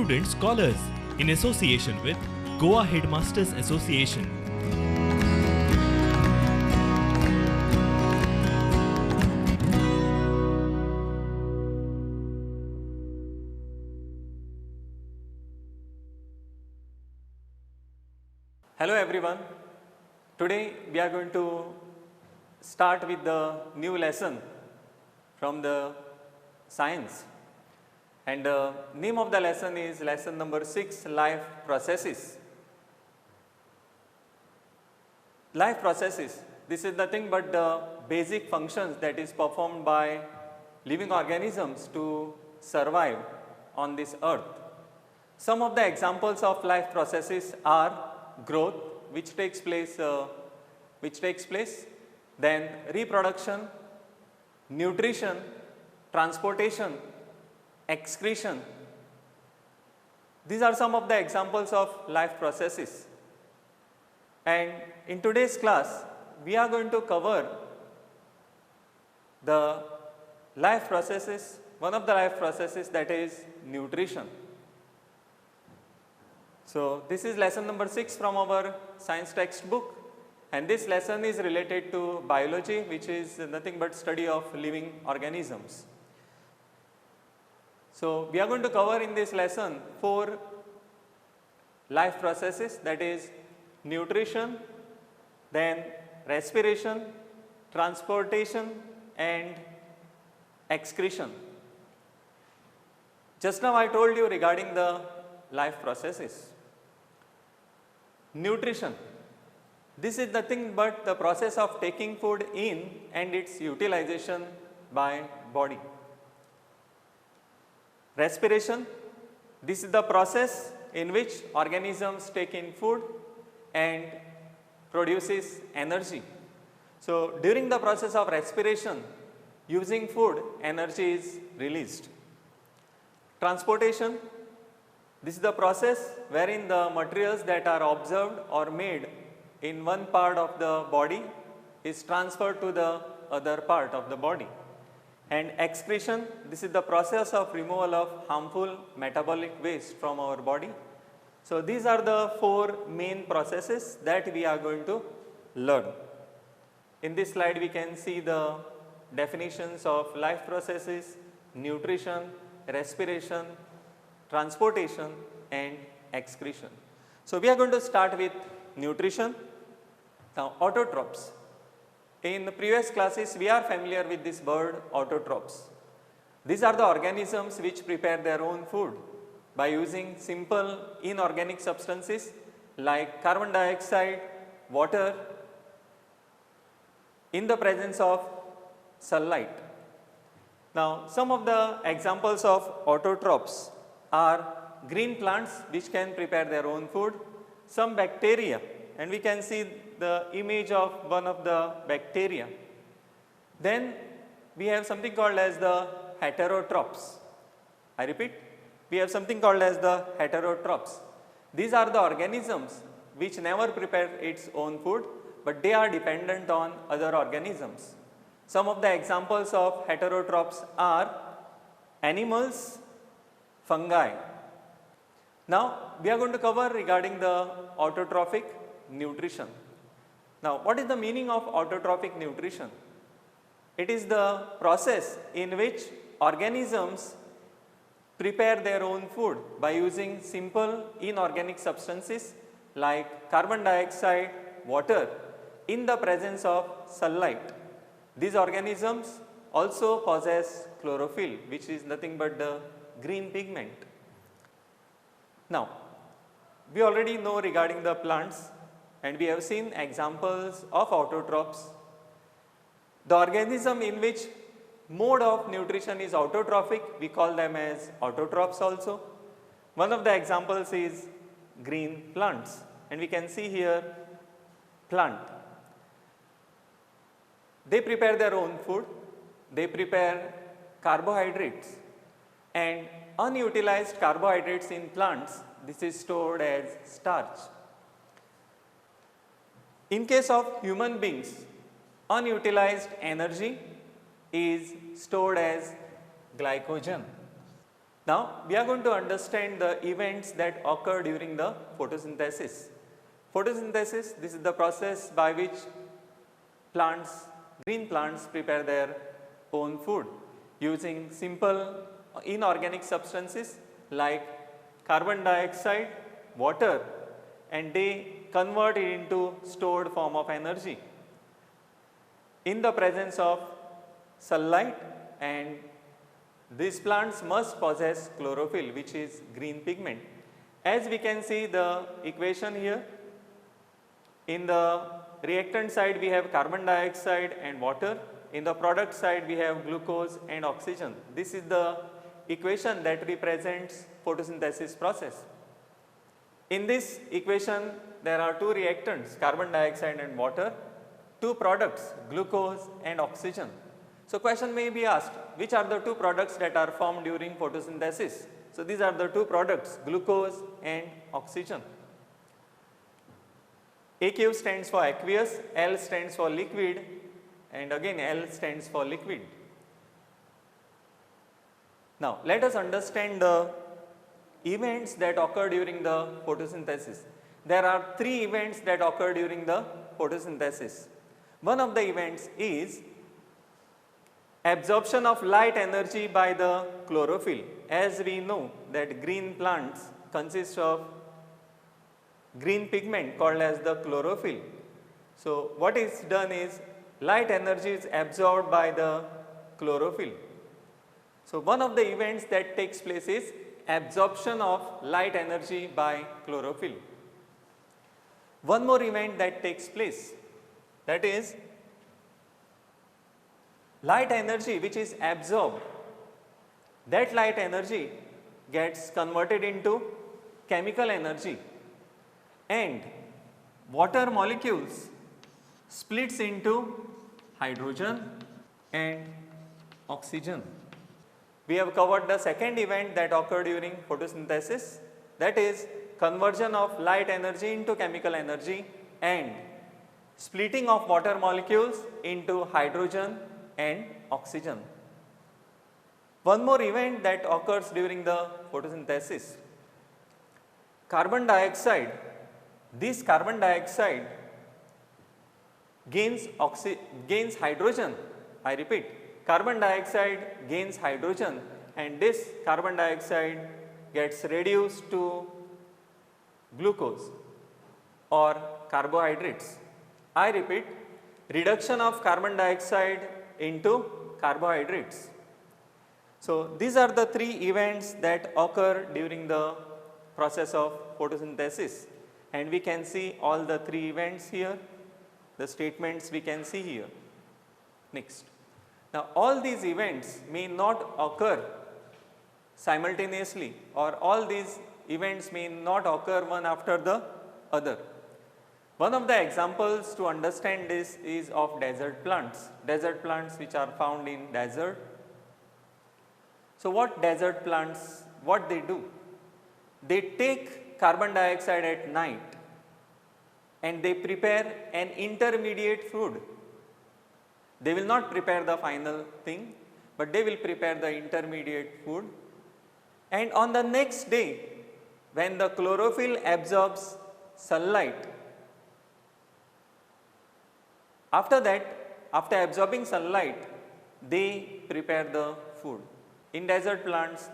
Prudent Scholars in association with Goa Headmasters Association. Hello everyone. Today we are going to start with the new lesson from the science, and the name of the lesson is lesson number 6, life processes. Life processes, this is nothing but the basic functions that is performed by living organisms to survive on this earth. Some of the examples of life processes are growth, which takes place, then reproduction, nutrition, transportation, excretion. These are some of the examples of life processes. And in today's class, we are going to cover the life processes, one of the life processes, that is nutrition. So, this is lesson number 6 from our science textbook, and this lesson is related to biology, which is nothing but study of living organisms. So, we are going to cover in this lesson 4 life processes, that is nutrition, then respiration, transportation and excretion. Just now I told you regarding the life processes. Nutrition, this is nothing but the process of taking food in and its utilization by body. Respiration, this is the process in which organisms take in food and produces energy. So, during the process of respiration, using food, energy is released. Transportation, this is the process wherein the materials that are observed or made in one part of the body is transferred to the other part of the body. And excretion, this is the process of removal of harmful metabolic waste from our body. So, these are the 4 main processes that we are going to learn. In this slide, we can see the definitions of life processes, nutrition, respiration, transportation and excretion. So, we are going to start with nutrition. Now, autotrophs. In the previous classes, we are familiar with this word autotrophs. These are the organisms which prepare their own food by using simple inorganic substances like carbon dioxide, water in the presence of sunlight. Now, some of the examples of autotrophs are green plants which can prepare their own food, some bacteria, and we can see the image of one of the bacteria. Then we have something called as the heterotrophs. I repeat, we have something called as the heterotrophs. These are the organisms which never prepare its own food, but they are dependent on other organisms. Some of the examples of heterotrophs are animals, fungi. Now, we are going to cover regarding the autotrophic nutrition. Now, what is the meaning of autotrophic nutrition? It is the process in which organisms prepare their own food by using simple inorganic substances like carbon dioxide, water in the presence of sunlight. These organisms also possess chlorophyll, which is nothing but the green pigment. Now, we already know regarding the plants, and we have seen examples of autotrophs. The organism in which mode of nutrition is autotrophic, we call them as autotrophs also. One of the examples is green plants, and we can see here plant. They prepare their own food, they prepare carbohydrates, and unutilized carbohydrates in plants, this is stored as starch. In case of human beings, unutilized energy is stored as glycogen. Now, we are going to understand the events that occur during the photosynthesis. Photosynthesis, this is the process by which plants, green plants prepare their own food using simple inorganic substances like carbon dioxide, water, and they convert it into stored form of energy in the presence of sunlight, and these plants must possess chlorophyll, which is green pigment. As we can see the equation here, in the reactant side we have carbon dioxide and water, in the product side we have glucose and oxygen. This is the equation that represents photosynthesis process. In this equation there are two reactants, carbon dioxide and water, two products, glucose and oxygen. So, question may be asked, which are the two products that are formed during photosynthesis? So, these are the two products, glucose and oxygen. AQ stands for aqueous, L stands for liquid, and again L stands for liquid. Now, let us understand the events that occur during the photosynthesis. There are three events that occur during the photosynthesis. One of the events is absorption of light energy by the chlorophyll. As we know that green plants consist of green pigment called as the chlorophyll. So, what is done is light energy is absorbed by the chlorophyll. So, one of the events that takes place is absorption of light energy by chlorophyll. One more event that takes place, that is light energy which is absorbed, that light energy gets converted into chemical energy, and water molecules splits into hydrogen and oxygen. We have covered the second event that occurred during photosynthesis, that is conversion of light energy into chemical energy and splitting of water molecules into hydrogen and oxygen. One more event that occurs during the photosynthesis, carbon dioxide. This carbon dioxide gains hydrogen. I repeat, carbon dioxide gains hydrogen, and this carbon dioxide gets reduced to glucose or carbohydrates. I repeat, reduction of carbon dioxide into carbohydrates. So, these are the three events that occur during the process of photosynthesis, and we can see all the three events here, the statements we can see here. Next. Now, all these events may not occur simultaneously, or all these events may not occur one after the other. One of the examples to understand this is of desert plants which are found in desert. So, what desert plants, what they do? They take carbon dioxide at night and they prepare an intermediate food. They will not prepare the final thing, but they will prepare the intermediate food, and on the next day when the chlorophyll absorbs sunlight, after that, after absorbing sunlight, they prepare the food. In desert plants,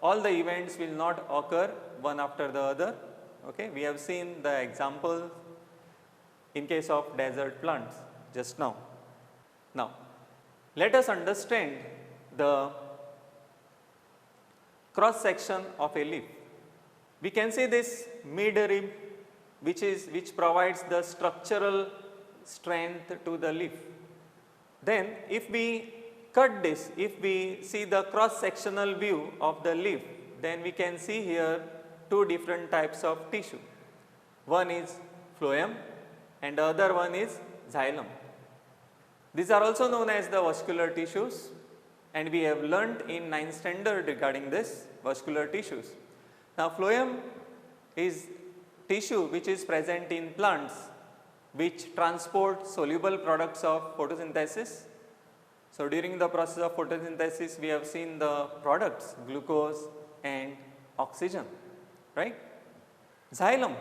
all the events will not occur one after the other. Okay? We have seen the example in case of desert plants just now. Now, let us understand the cross section of a leaf. We can see this mid rib which provides the structural strength to the leaf. Then if we cut this, if we see the cross sectional view of the leaf, then we can see here two different types of tissue. One is phloem and the other one is xylem. These are also known as the vascular tissues, and we have learnt in 9th standard regarding this vascular tissues. Now, phloem is tissue which is present in plants which transport soluble products of photosynthesis, So, during the process of photosynthesis we have seen the products glucose and oxygen, right. Xylem,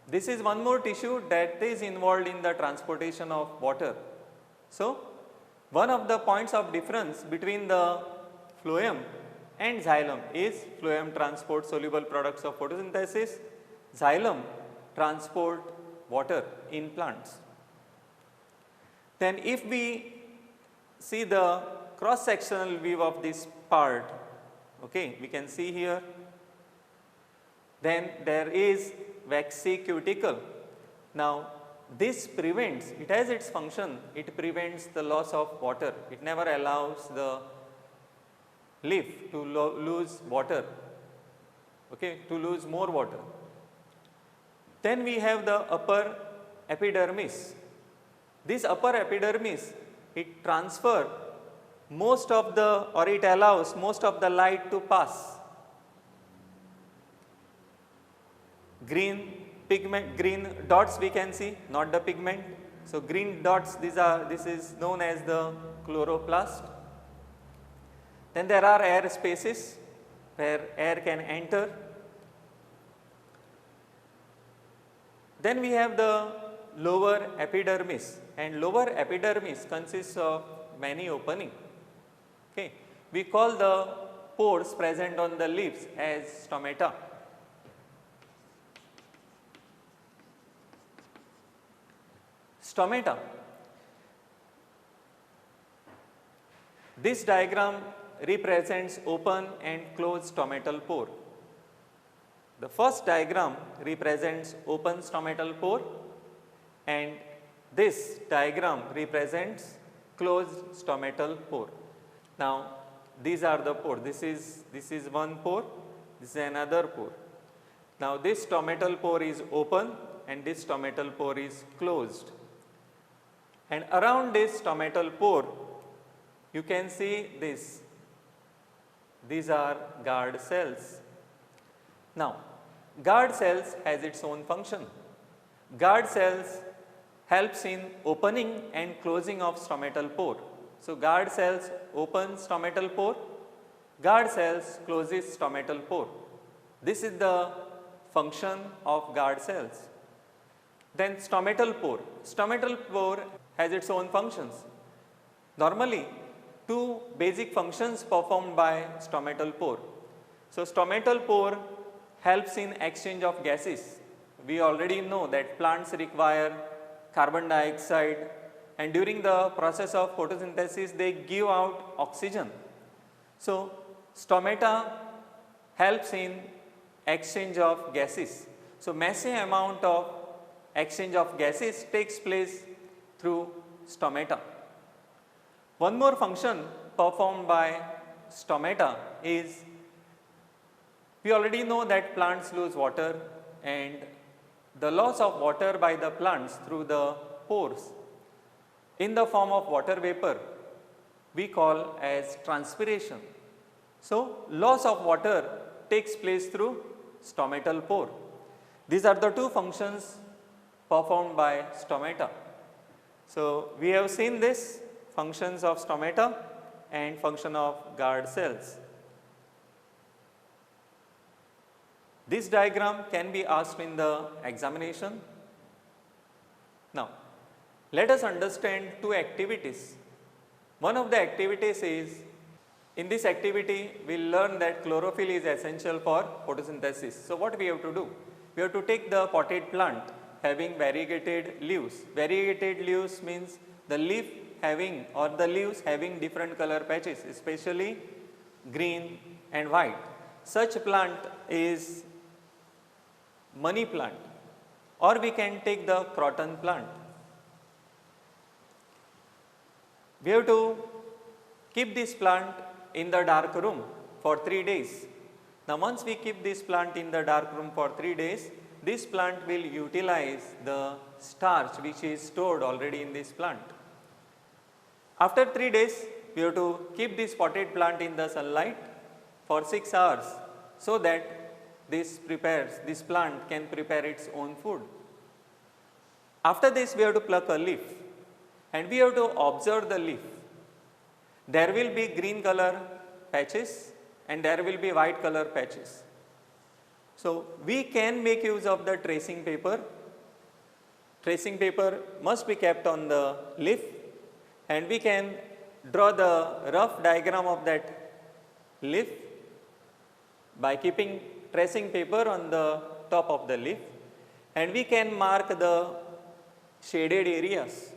this is one more tissue that is involved in the transportation of water. So, one of the points of difference between the phloem and xylem is phloem transport soluble products of photosynthesis, xylem transport water in plants. Then if we see the cross sectional view of this part, okay, we can see here, then there is waxy cuticle. Now, this prevents, it has its function, it prevents the loss of water, it never allows the leaf to lose water, okay, to lose more water. Then we have the upper epidermis. This upper epidermis, it transfer most of the, or it allows most of the light to pass. Green pigment, green dots we can see, not the pigment. So, green dots, this is known as the chloroplast. Then there are air spaces where air can enter. Then we have the lower epidermis, and lower epidermis consists of many openings. Okay. We call the pores present on the leaves as stomata. Stomata. This diagram represents open and closed stomatal pore. The first diagram represents open stomatal pore and this diagram represents closed stomatal pore. Now, these are the pore. This is one pore, this is another pore. Now, this stomatal pore is open and this stomatal pore is closed. And around this stomatal pore, you can see this. These are guard cells. Now, guard cells has its own function. Guard cells helps in opening and closing of stomatal pore. So, guard cells open stomatal pore, guard cells closes stomatal pore. This is the function of guard cells. Then stomatal pore. Stomatal pore has its own functions. Normally, two basic functions performed by stomatal pore. So, stomatal pore helps in exchange of gases. We already know that plants require carbon dioxide and during the process of photosynthesis they give out oxygen. So, stomata helps in exchange of gases. So, massive amount of exchange of gases takes place through stomata. One more function performed by stomata is, we already know that plants lose water and the loss of water by the plants through the pores in the form of water vapor we call as transpiration. So, loss of water takes place through stomatal pore. These are the two functions performed by stomata. So, we have seen this functions of stomata and function of guard cells. This diagram can be asked in the examination. Now, let us understand two activities. One of the activities is, in this activity we will learn that chlorophyll is essential for photosynthesis. So, what we have to do? We have to take the potted plant having variegated leaves. Variegated leaves means the leaf having or the leaves having different color patches, especially green and white. Such plant is money plant, or we can take the croton plant. We have to keep this plant in the dark room for 3 days. Now, once we keep this plant in the dark room for 3 days, this plant will utilize the starch which is stored already in this plant. After 3 days, we have to keep this potted plant in the sunlight for 6 hours so that this plant can prepare its own food. After this, we have to pluck a leaf and we have to observe the leaf. there will be green color patches and there will be white color patches. So, we can make use of the tracing paper. Tracing paper must be kept on the leaf and we can draw the rough diagram of that leaf by keeping tracing paper on the top of the leaf, and we can mark the shaded areas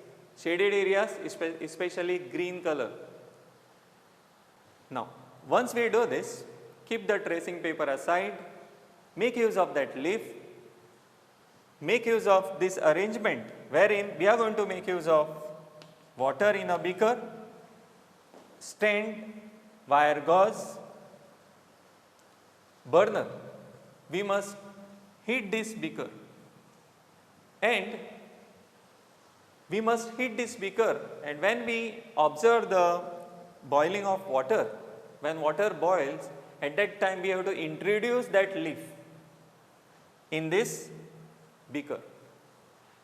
especially green color. Now, once we do this, keep the tracing paper aside, make use of that leaf, make use of this arrangement wherein we are going to make use of water in a beaker, stand, wire gauze, burner. We must heat this beaker and when we observe the boiling of water, when water boils, at that time we have to introduce that leaf in this beaker.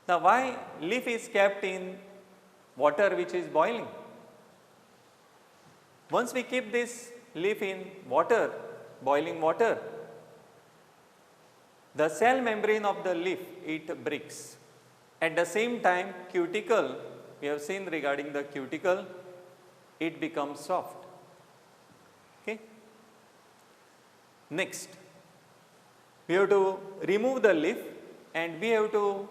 Now, why leaf is kept in water which is boiling? Once we keep this leaf in water, boiling water, the cell membrane of the leaf, it breaks. At the same time, cuticle, we have seen regarding the cuticle, it becomes soft. Okay. Next, we have to remove the leaf and we have to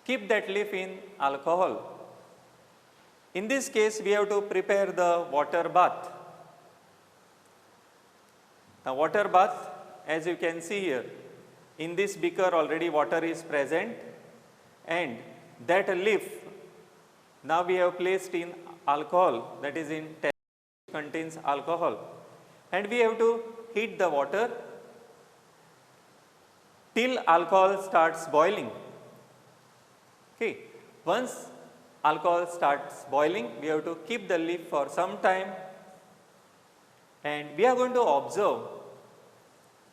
keep that leaf in alcohol. In this case, we have to prepare the water bath. The water bath, as you can see here, in this beaker already water is present and that leaf now we have placed in alcohol, that is in test contains alcohol, and we have to heat the water till alcohol starts boiling. Okay. Once alcohol starts boiling, we have to keep the leaf for some time and we are going to observe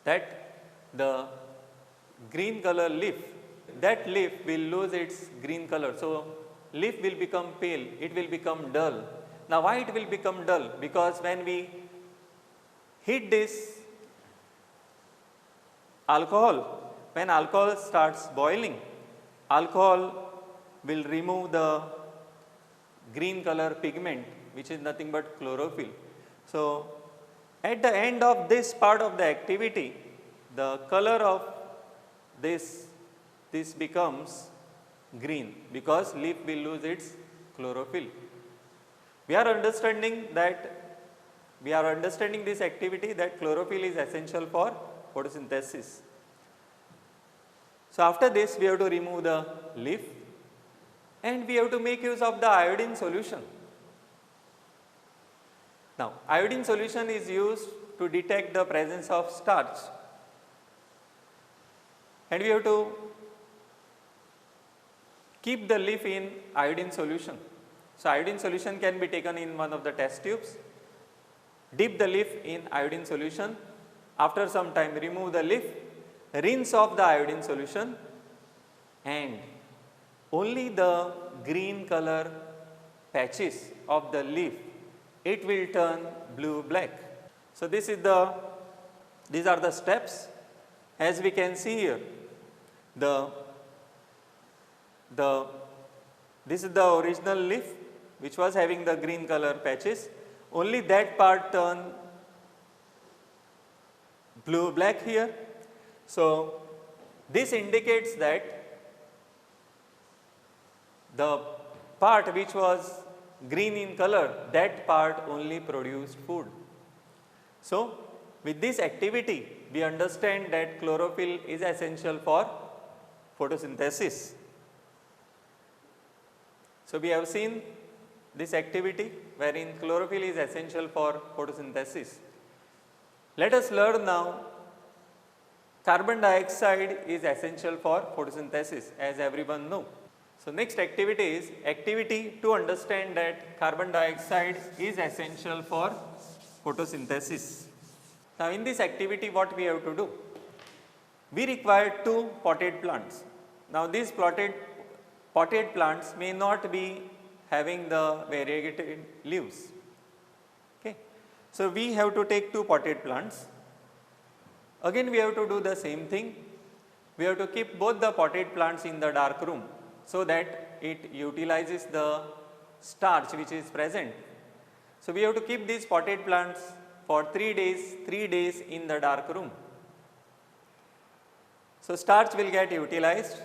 that the green color leaf, that leaf will lose its green color. So, leaf will become pale, it will become dull. Now, why it will become dull? Because when we heat this alcohol, when alcohol starts boiling, alcohol will remove the green color pigment which is nothing but chlorophyll. So, at the end of this part of the activity, the color of this becomes green because leaf will lose its chlorophyll. We are understanding this activity that chlorophyll is essential for photosynthesis. So, after this we have to remove the leaf and we have to make use of the iodine solution. Now, iodine solution is used to detect the presence of starch and we have to keep the leaf in iodine solution. So, iodine solution can be taken in one of the test tubes, dip the leaf in iodine solution, after some time remove the leaf, rinse off the iodine solution and only the green color patches of the leaf, it will turn blue-black. So, these are the steps. As we can see here, this is the original leaf which was having the green color patches, only that part turn blue-black here. So, this indicates that the part which was green in color, that part only produced food. So, with this activity, we understand that chlorophyll is essential for photosynthesis. So, we have seen this activity wherein chlorophyll is essential for photosynthesis. Let us learn now carbon dioxide is essential for photosynthesis, as everyone knows. So, next activity is activity to understand that carbon dioxide is essential for photosynthesis. Now, in this activity what we have to do? We require 2 potted plants. Now, these potted plants may not be having the variegated leaves. Okay. So, we have to take 2 potted plants. Again we have to do the same thing. We have to keep both the potted plants in the dark room so that it utilizes the starch which is present. So, we have to keep these potted plants for 3 days in the dark room. So, starch will get utilized,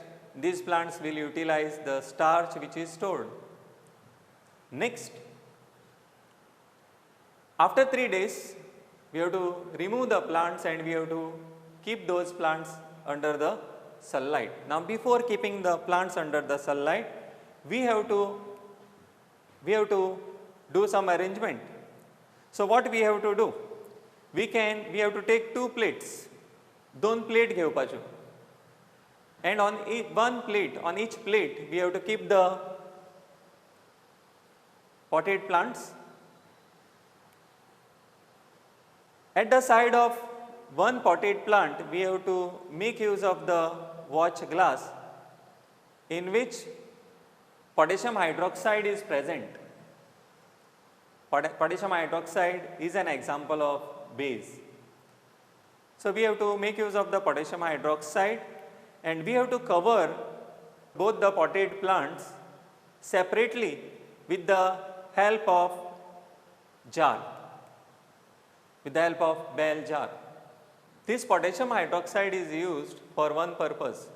these plants will utilize the starch which is stored. Next, after 3 days, we have to remove the plants and we have to keep those plants under the sunlight. Now, before keeping the plants under the sunlight, we have to do some arrangement. So, what we have to do? We have to take 2 plates, 2 plate घेवपाच्यो, and on each plate we have to keep the potted plants. At the side of one potted plant, we have to make use of the watch glass in which potassium hydroxide is present. Potassium hydroxide is an example of base. So, we have to make use of the potassium hydroxide and we have to cover both the potted plants separately with the help of jar, with the help of bell jar. This potassium hydroxide is used for one purpose.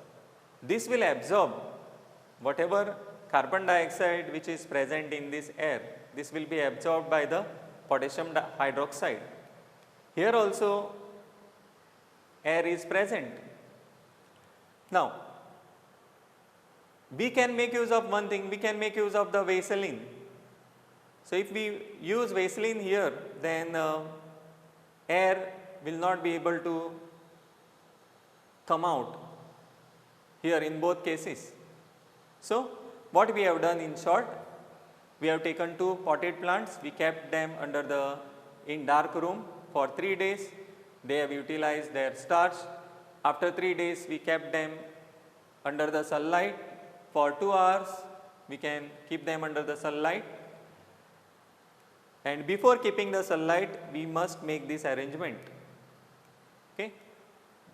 This will absorb whatever carbon dioxide which is present in this air. This will be absorbed by the potassium hydroxide. Here also air is present. Now, we can make use of one thing, we can make use of the Vaseline. So, if we use Vaseline here, then air will not be able to come out here in both cases. So, what we have done in short, we have taken 2 potted plants, we kept them in dark room for 3 days, they have utilized their starch. After 3 days, we kept them under the sunlight for 2 hours, we can keep them under the sunlight. And before keeping the sunlight, we must make this arrangement. Okay.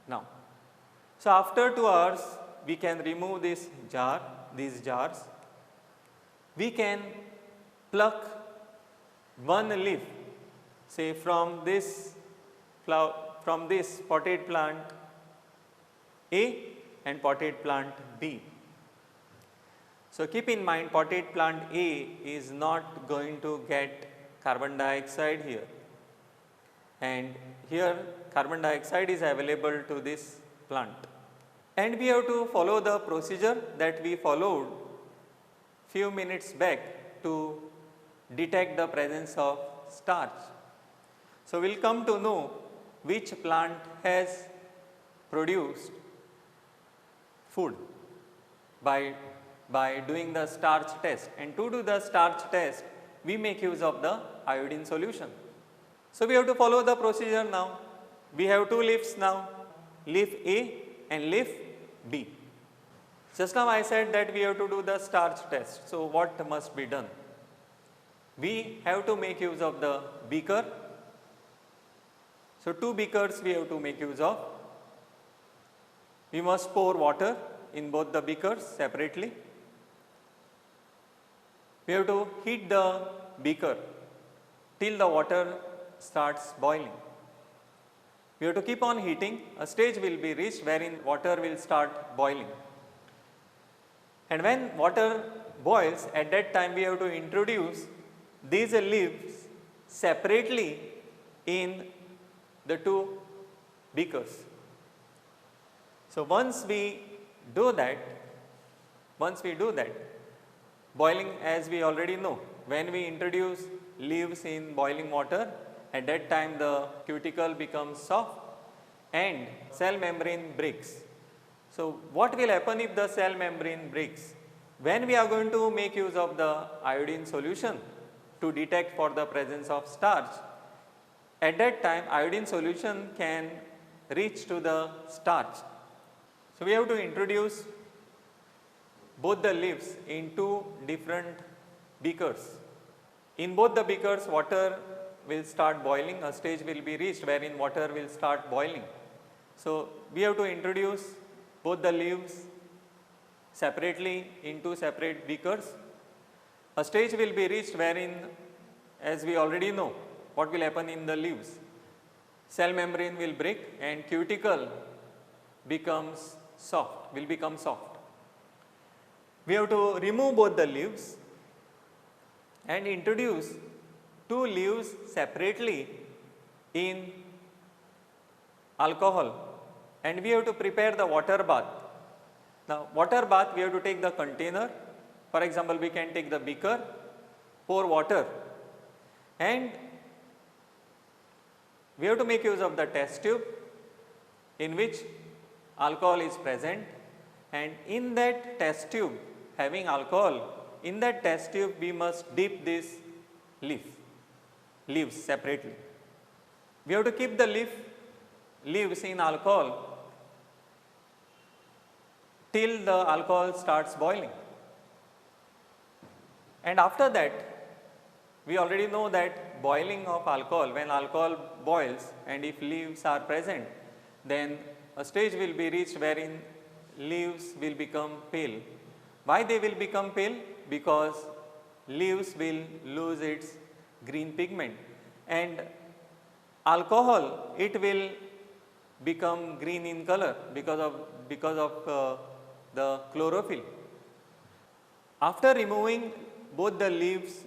Now, so after 2 hours, we can remove these jars. We can pluck one leaf, say from this potted plant A and potted plant B. So, keep in mind potted plant A is not going to get carbon dioxide here, and here carbon dioxide is available to this plant. And we have to follow the procedure that we followed few minutes back to detect the presence of starch. So, we will come to know which plant has produced food by doing the starch test, and to do the starch test we make use of the iodine solution. So, we have to follow the procedure now. We have 2 leaves now, leaf A and leaf B. Just now I said that we have to do the starch test. So, what must be done? We have to make use of the beaker. So, 2 beakers we have to make use of. We must pour water in both the beakers separately. We have to heat the beaker till the water starts boiling. We have to keep on heating. A stage will be reached wherein water will start boiling. And when water boils, at that time we have to introduce these leaves separately in the 2 beakers. So, once we do that, boiling, as we already know, when we introduce leaves in boiling water, at that time the cuticle becomes soft and cell membrane breaks. So, what will happen if the cell membrane breaks? When we are going to make use of the iodine solution to detect for the presence of starch, at that time iodine solution can reach to the starch. So, we have to introduce both the leaves in 2 different beakers. In both the beakers, water will start boiling, a stage will be reached wherein water will start boiling. So, we have to introduce both the leaves separately into separate beakers. A stage will be reached wherein, as we already know, what will happen in the leaves? Cell membrane will break and cuticle becomes soft, will become soft. We have to remove both the leaves and introduce two leaves separately in alcohol, and we have to prepare the water bath. Now, water bath, we have to take the container. For example, we can take the beaker, pour water, and we have to make use of the test tube in which alcohol is present, and in that test tube having alcohol, in that test tube we must dip this leaves separately. We have to keep the leaves in alcohol till the alcohol starts boiling. And after that, we already know that boiling of alcohol, when alcohol boils and if leaves are present, then a stage will be reached wherein leaves will become pale. Why they will become pale? Because leaves will lose its green pigment, and alcohol, it will become green in color because of the chlorophyll. After removing both the leaves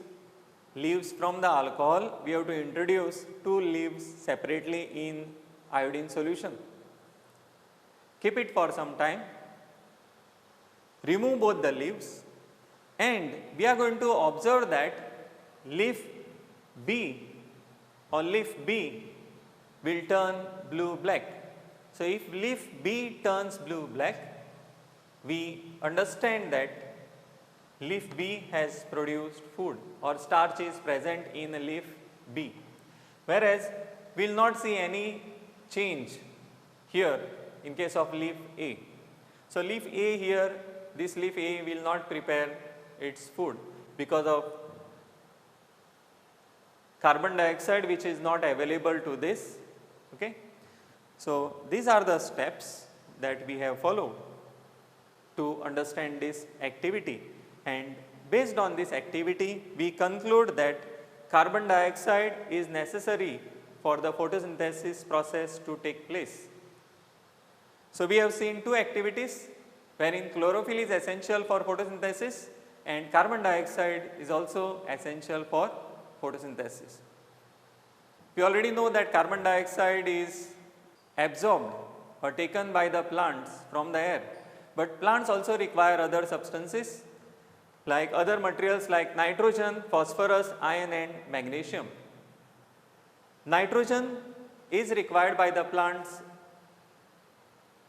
from the alcohol, we have to introduce two leaves separately in iodine solution. Keep it for some time, remove both the leaves, and we are going to observe that leaf B or leaf B will turn blue-black. So, if leaf B turns blue-black, we understand that leaf B has produced food or starch is present in leaf B, whereas we will not see any change here in case of leaf A. So, leaf A here, this leaf A will not prepare its food because of carbon dioxide which is not available to this. Okay. So, these are the steps that we have followed to understand this activity, and based on this activity we conclude that carbon dioxide is necessary for the photosynthesis process to take place. So, we have seen two activities wherein chlorophyll is essential for photosynthesis and carbon dioxide is also essential for photosynthesis. We already know that carbon dioxide is absorbed or taken by the plants from the air, but plants also require other substances like other materials like nitrogen, phosphorus, iron and magnesium. Nitrogen is required by the plants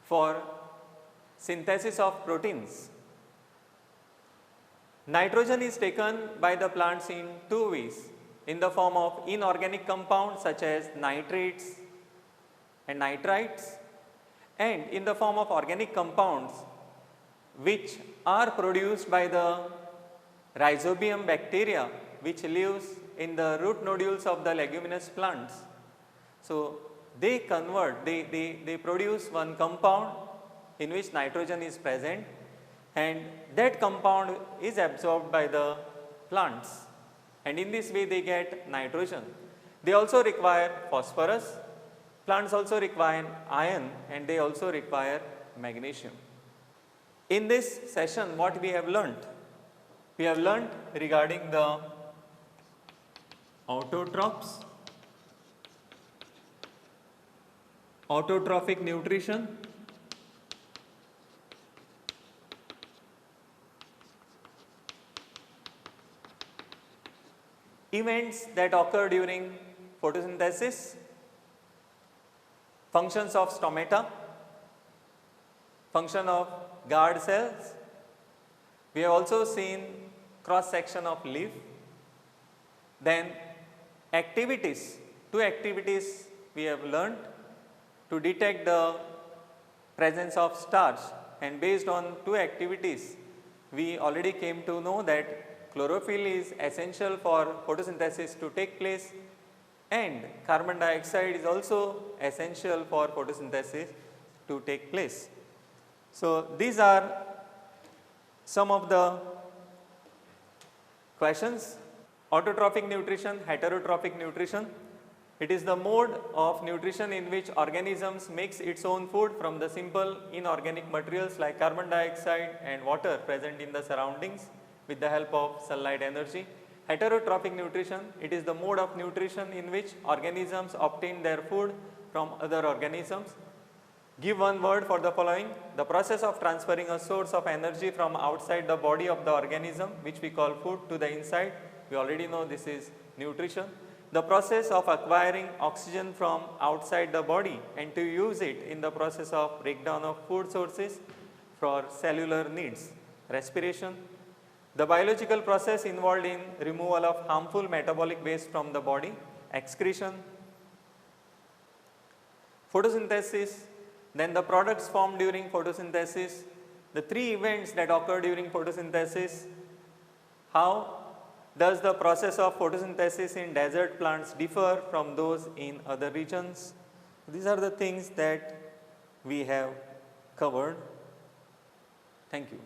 for synthesis of proteins. Nitrogen is taken by the plants in two ways, in the form of inorganic compounds such as nitrates and nitrites, and in the form of organic compounds which are produced by the rhizobium bacteria which lives in the root nodules of the leguminous plants. So, they produce one compound in which nitrogen is present, and that compound is absorbed by the plants, and in this way they get nitrogen. They also require phosphorus, plants also require iron, and they also require magnesium. In this session, what we have learnt? We have learnt regarding the autotrophs, autotrophic nutrition, events that occur during photosynthesis, functions of stomata, function of guard cells. We have also seen cross section of leaf. Then activities, two activities we have learnt to detect the presence of starch, and based on two activities we already came to know that chlorophyll is essential for photosynthesis to take place, and carbon dioxide is also essential for photosynthesis to take place. So, these are some of the questions. Autotrophic nutrition, heterotrophic nutrition. It is the mode of nutrition in which organisms makes its own food from the simple inorganic materials like carbon dioxide and water present in the surroundings with the help of sunlight energy. Heterotrophic nutrition, it is the mode of nutrition in which organisms obtain their food from other organisms. Give one word for the following: the process of transferring a source of energy from outside the body of the organism, which we call food, to the inside. We already know this is nutrition. The process of acquiring oxygen from outside the body and to use it in the process of breakdown of food sources for cellular needs. Respiration. The biological process involved in removal of harmful metabolic waste from the body. Excretion. Photosynthesis. Then the products formed during photosynthesis. The three events that occur during photosynthesis. How does the process of photosynthesis in desert plants differ from those in other regions? These are the things that we have covered. Thank you.